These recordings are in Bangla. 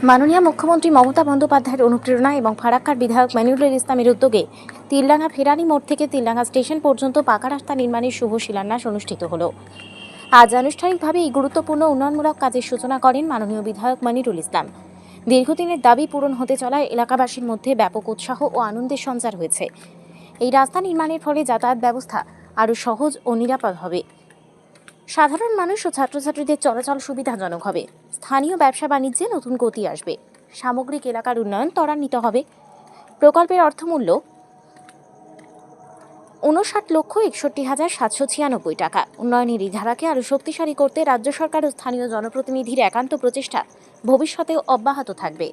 মাননীয় মুখ্যমন্ত্রী মমতা বন্দ্যোপাধ্যায়ের অনুপ্রেরণা এবং ফারাক্কার বিধায়ক মনিরুল ইসলামের উদ্যোগে তিলডাঙ্গা ফেরানি মোড় থেকে তিলডাঙ্গা স্টেশন পর্যন্ত পাকা রাস্তা নির্মাণের শুভ শিলান্যাস অনুষ্ঠিত হল। আজ আনুষ্ঠানিকভাবে এই গুরুত্বপূর্ণ উন্নয়নমূলক কাজের সূচনা করেন মাননীয় বিধায়ক মনিরুল ইসলাম। দীর্ঘদিনের দাবি পূরণ হতে চলায় এলাকাবাসীর মধ্যে ব্যাপক উৎসাহ ও আনন্দের সঞ্চার হয়েছে। এই রাস্তা নির্মাণের ফলে যাতায়াত ব্যবস্থা আরও সহজ ও নিরাপদ হবে। সাধারণ মানুষ ও ছাত্রছাত্রীদের চলাচল সুবিধাজনক হবে। স্থানীয় ব্যবসা বাণিজ্যে নতুন গতি আসবে। সামগ্রিক এলাকার উন্নয়ন ত্বরান্বিত হবে। প্রকল্পের অর্থমূল্য ৫৯,৬১,৭৯৬ টাকা। উন্নয়নের এই ধারাকে আরও শক্তিশালী করতে রাজ্য সরকার ও স্থানীয় জনপ্রতিনিধির একান্ত প্রচেষ্টা ভবিষ্যতেও অব্যাহত থাকবে।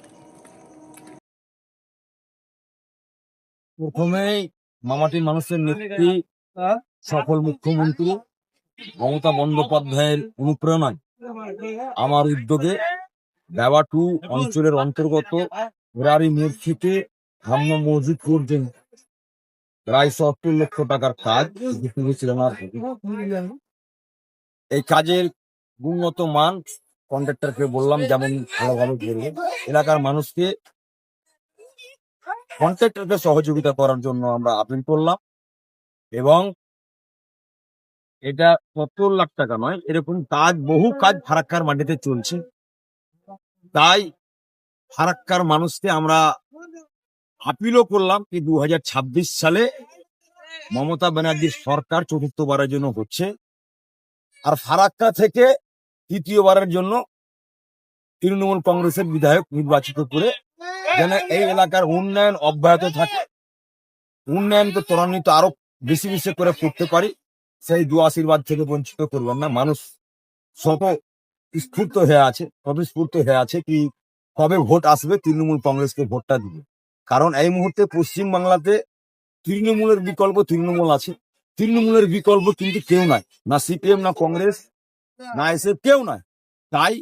প্রথমেই মামাটির মানুষের নেত্রী সফল মুখ্যমন্ত্রী মমতা বন্দ্যোপাধ্যায়ের অনুপ্রেরণায় আমার উদ্যোগে দেওয়া টু অঞ্চলের অন্তর্গত ফেরারি মোড় থেকে ধামনা মসজিদ পর্যন্ত প্রায় ৭০ লক্ষ টাকার কাজ করেছিলেন। এই কাজের গুণগত মান কন্ট্রাক্টরকে বললাম যেমন ভালোভাবে করবে, এলাকার মানুষকে কন্ট্রাক্টরকে সহযোগিতা করার জন্য আমরা আপিল করলাম। এবং এটা ৭০ লাখ টাকা নয়, এরকম কাজ বহু কাজ ফারাক্কার মাটিতে চলছে। তাই ফারাক্কার মানুষকে আমরা আপিলও করলাম কি 2026 সালে মমতা ব্যানার্জির সরকার চতুর্থবারের জন্য হচ্ছে, আর ফারাক্কা থেকে তৃতীয়বারের জন্য তৃণমূল কংগ্রেসের বিধায়ক নির্বাচিত করে যেন এই এলাকার উন্নয়ন অব্যাহত থাকে, উন্নয়নকে ত্বরান্বিত আরো বেশি বেশি করে করতে পারি, সেই দু আশীর্বাদ থেকে বঞ্চিত করবেন না। মানুষ স্ফূর্ত হয়ে আছে কি কবে ভোট আসবে, তৃণমূল কংগ্রেসকে ভোটটা দিবে। কারণ এই মুহূর্তে পশ্চিম বাংলাতে তৃণমূলের বিকল্প তৃণমূল আছে, তৃণমূলের বিকল্প কিন্তু কেউ নাই, না সিপিএম না কংগ্রেস না এসএফ, কেউ নাই। তাই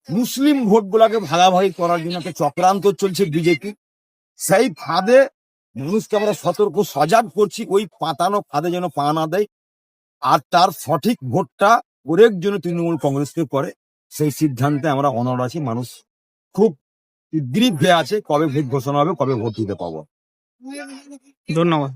মুসলিম ভোট গুলাকে ভাগাভাগি করার জন্য একটা চক্রান্ত চলছে বিজেপি। সেই ফাঁদে মানুষকে আমরা সতর্ক সজাগ করছি, ওই পাতানো ফাঁদে যেন পা না দেয়, আর তার সঠিক ভোটটা ওরের জন্য তৃণমূল কংগ্রেসকে করে, সেই সিদ্ধান্তে আমরা অনড় আছি। মানুষ খুব উদ্গ্রীব হয়ে আছে কবে ভোট ঘোষণা হবে, কবে ভোট দিতে পাবো। ধন্যবাদ।